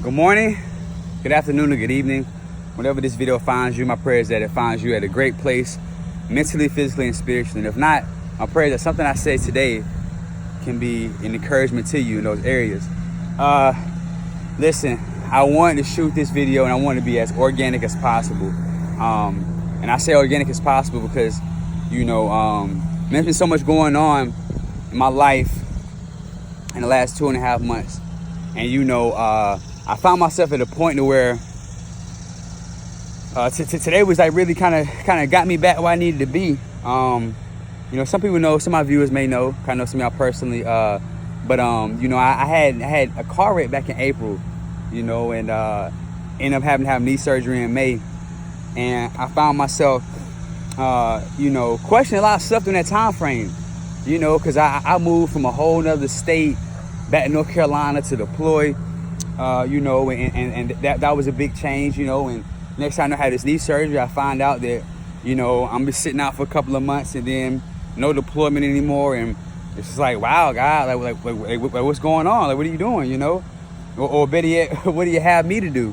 Good morning, good afternoon, or good evening. Whenever this video finds you, my prayer is that it finds you at a great place, mentally, physically, and spiritually. And if not, my prayer is that something I say today can be an encouragement to you in those areas. Listen, I wanted to shoot this video and I want to be as organic as possible. And I say organic as possible because, there's been so much going on in my life in the last 2.5 months. And I found myself at a point to where today was like really kind of got me back where I needed to be. Some people know, some of my viewers may know, kind of know some of y'all personally. I had a car wreck back in April, and ended up having to have knee surgery in May. And I found myself, questioning a lot of stuff in that time frame, because I moved from a whole nother state back in North Carolina to deploy. And that was a big change, and next time I had this knee surgery, I find out that, I'm just sitting out for a couple of months and then no deployment anymore. And it's just like, wow, God, like what's going on? Like, what are you doing, or better yet, what do you have me to do?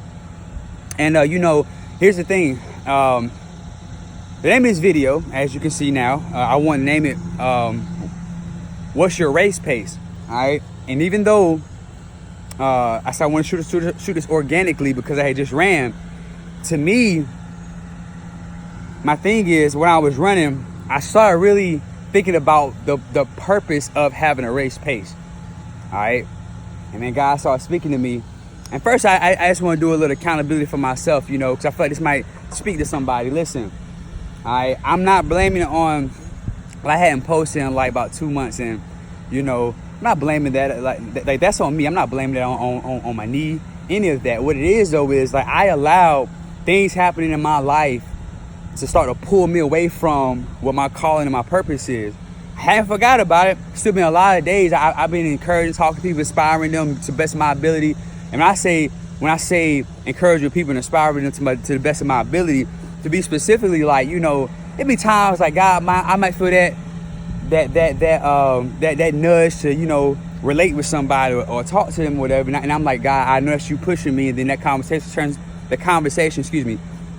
And, here's the thing. The name of this video, as you can see now, I want to name it, What's Your Race Pace? All right. And even though I said I want to shoot this organically because I had just ran. To me, my thing is, when I was running, I started really thinking about the purpose of having a race pace. All right. And then God started speaking to me. And first, I just want to do a little accountability for myself, because I feel like this might speak to somebody. Listen, I'm not blaming it on, I hadn't posted in like about 2 months, and, I'm not blaming that, like that's on me. I'm not blaming that on my knee, any of that. What it is, though, is like I allowed things happening in my life to start to pull me away from what my calling and my purpose is. I haven't forgot about it. Still been a lot of days. I've been encouraging, talking to people, inspiring them to the best of my ability. And when I say encouraging people and inspiring them to the best of my ability, to be specifically like, it be times like God, I might feel that nudge to, relate with somebody or talk to them or whatever. And I'm like, God, I know that's you pushing me. And then that conversation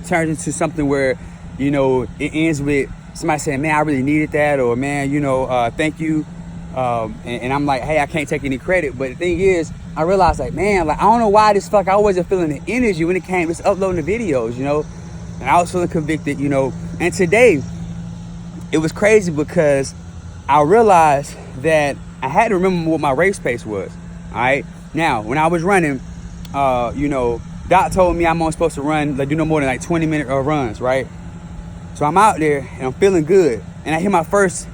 turns into something where, it ends with somebody saying, man, I really needed that. Or, man, thank you. And I'm like, hey, I can't take any credit. But the thing is, I realized, like, man, like, I don't know why I wasn't feeling the energy when it came to uploading the videos, and I was feeling convicted, and today it was crazy because I realized that I had to remember what my race pace was. All right. Now, when I was running, Doc told me I'm only supposed to run, like, do no more than like 20-minute runs, right? So I'm out there and I'm feeling good. And I hit my first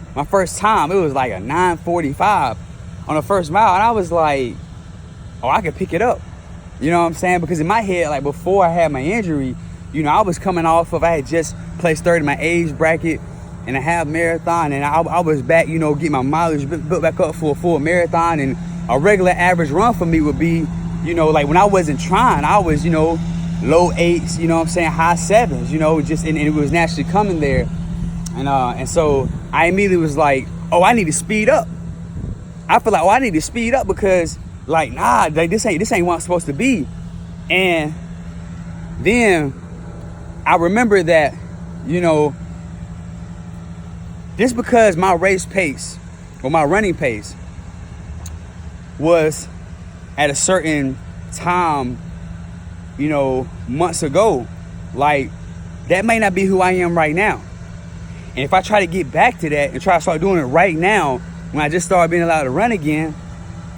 time, it was like a 9:45 on the first mile. And I was like, oh, I could pick it up. You know what I'm saying? Because in my head, like before I had my injury, I was coming off of, I had just placed third in my age bracket in a half marathon. And I was back, getting my mileage built back up for a full marathon. And a regular average run for me would be, like when I wasn't trying, I was, low 8s, high 7s, and it was naturally coming there. And so I immediately was like, oh, I need to speed up. I feel like, I need to speed up because, like, nah, like, this ain't what I'm supposed to be. And then I remember that, just because my race pace or my running pace was at a certain time, months ago, like, that may not be who I am right now. And if I try to get back to that and try to start doing it right now, when I just started being allowed to run again,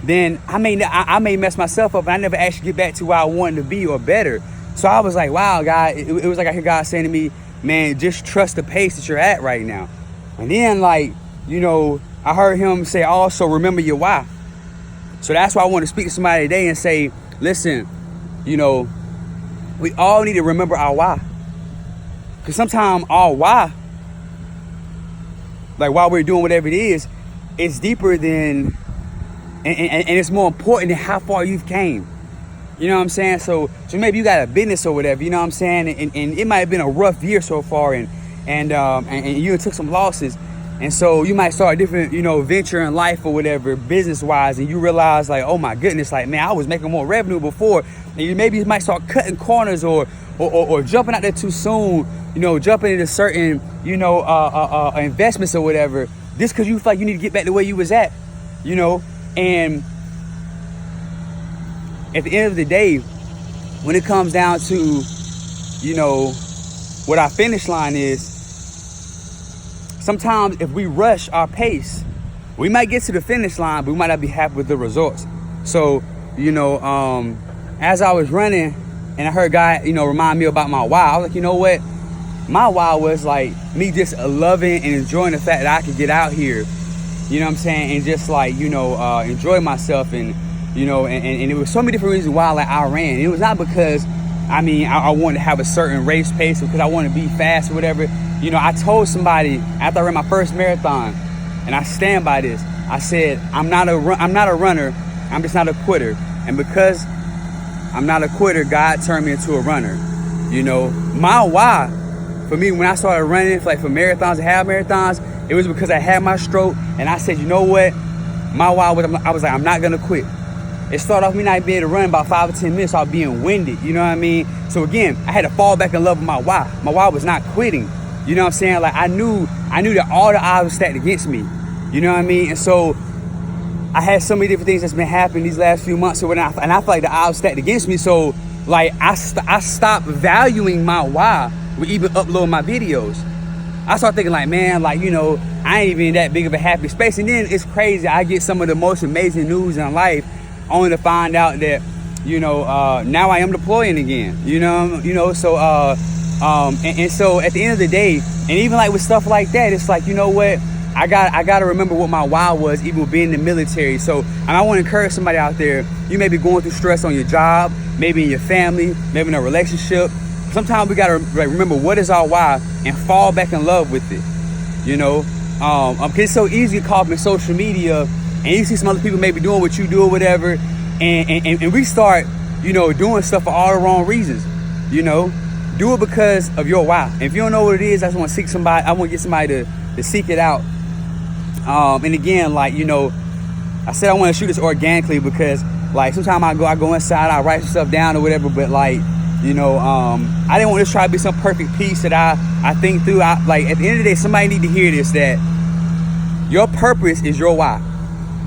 then I may mess myself up and I never actually get back to where I wanted to be or better. So I was like, wow, God, it was like I hear God saying to me, man, just trust the pace that you're at right now. And then, like, I heard him say, also remember your why. So that's why I want to speak to somebody today and say, listen, we all need to remember our why. Because sometimes our why, like while we're doing whatever it is, it's deeper than, and it's more important than how far you've came. You know what I'm saying? So maybe you got a business or whatever, you know what I'm saying? And it might have been a rough year so far, and you took some losses. And so you might start a different, you know, venture in life or whatever, business-wise, and you realize like, oh my goodness, like, man, I was making more revenue before. And you might start cutting corners or jumping out there too soon, you know, jumping into certain, you know, investments or whatever, just because you feel like you need to get back to where you was at, you know. And at the end of the day, when it comes down to, you know, what our finish line is, sometimes if we rush our pace, we might get to the finish line, but we might not be happy with the results. So, you know, as I was running and I heard God, you know, remind me about my why, I was like, you know what? My why was like me just loving and enjoying the fact that I could get out here, you know what I'm saying? And just like, you know, enjoy myself and, you know, and it was so many different reasons why like I ran. It was not because, I mean, I wanted to have a certain race pace because I wanted to be fast or whatever. You know, I told somebody after I ran my first marathon, and I stand by this, I said, I'm not a runner, I'm just not a quitter. And because I'm not a quitter, God turned me into a runner. You know, my why, for me, when I started running, for marathons and half marathons, it was because I had my stroke, and I said, you know what? My why was, I was like, I'm not gonna quit. It started off me not being able to run about 5 or 10 minutes, I was being winded, you know what I mean? So again, I had to fall back in love with my why. My why was not quitting. You know what I'm saying? Like I knew that all the odds were stacked against me. You know what I mean? And so I had so many different things that's been happening these last few months. So and I feel like the odds stacked against me. So like I stopped valuing my why with even uploading my videos. I started thinking like, man, like, you know, I ain't even in that big of a happy space. And then it's crazy. I get some of the most amazing news in life only to find out that, you know, now I am deploying again. You know, so and so at the end of the day, and even like with stuff like that, it's like, you know what, I got to remember what my why was, even with being in the military. So I want to encourage somebody out there. You may be going through stress on your job, maybe in your family, maybe in a relationship. Sometimes we got to remember what is our why and fall back in love with it. You know, because it's so easy to call up in social media and you see some other people maybe doing what you do or whatever, and we start, you know, doing stuff for all the wrong reasons. You know, do it because of your why. And if you don't know what it is, I just want to seek somebody. I want to get somebody to seek it out. And again, like, you know, I said I want to shoot this organically because like sometimes I go inside, I write some stuff down or whatever, but like, you know, I didn't want this to try to be some perfect piece that I think through. Like at the end of the day, somebody need to hear this, that your purpose is your why.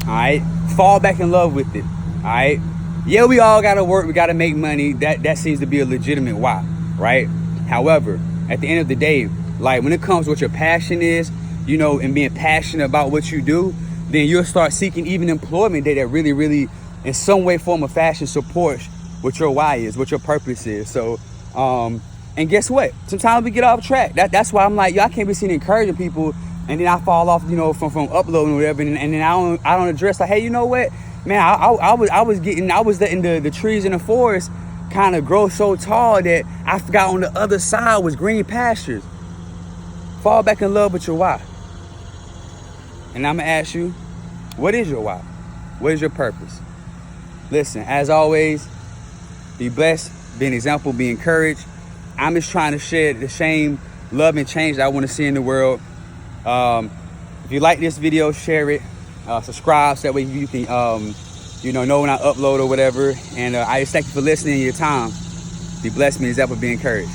All right, fall back in love with it. All right, yeah, we all gotta work, we gotta make money. That seems to be a legitimate why, right? However, at the end of the day, like when it comes to what your passion is, you know, and being passionate about what you do, then you'll start seeking even employment that really, really, in some way, form, or fashion supports what your why is, what your purpose is. So, and guess what? Sometimes we get off track. That's why I'm like, yo, I can't be seen encouraging people, and then I fall off, you know, from uploading or whatever, and then I don't address like, hey, you know what, man, I was letting the trees in the forest kind of grow so tall that I forgot on the other side was green pastures. Fall back in love with your why. And I'm gonna ask you, what is your why? What is your purpose? Listen, as always, be blessed, be an example, be encouraged. I'm just trying to share the same love and change that I want to see in the world. If you like this video, share it, subscribe so that way you can you know when I upload or whatever. And I just thank you for listening and your time. Be blessed, be an example, be encouraged.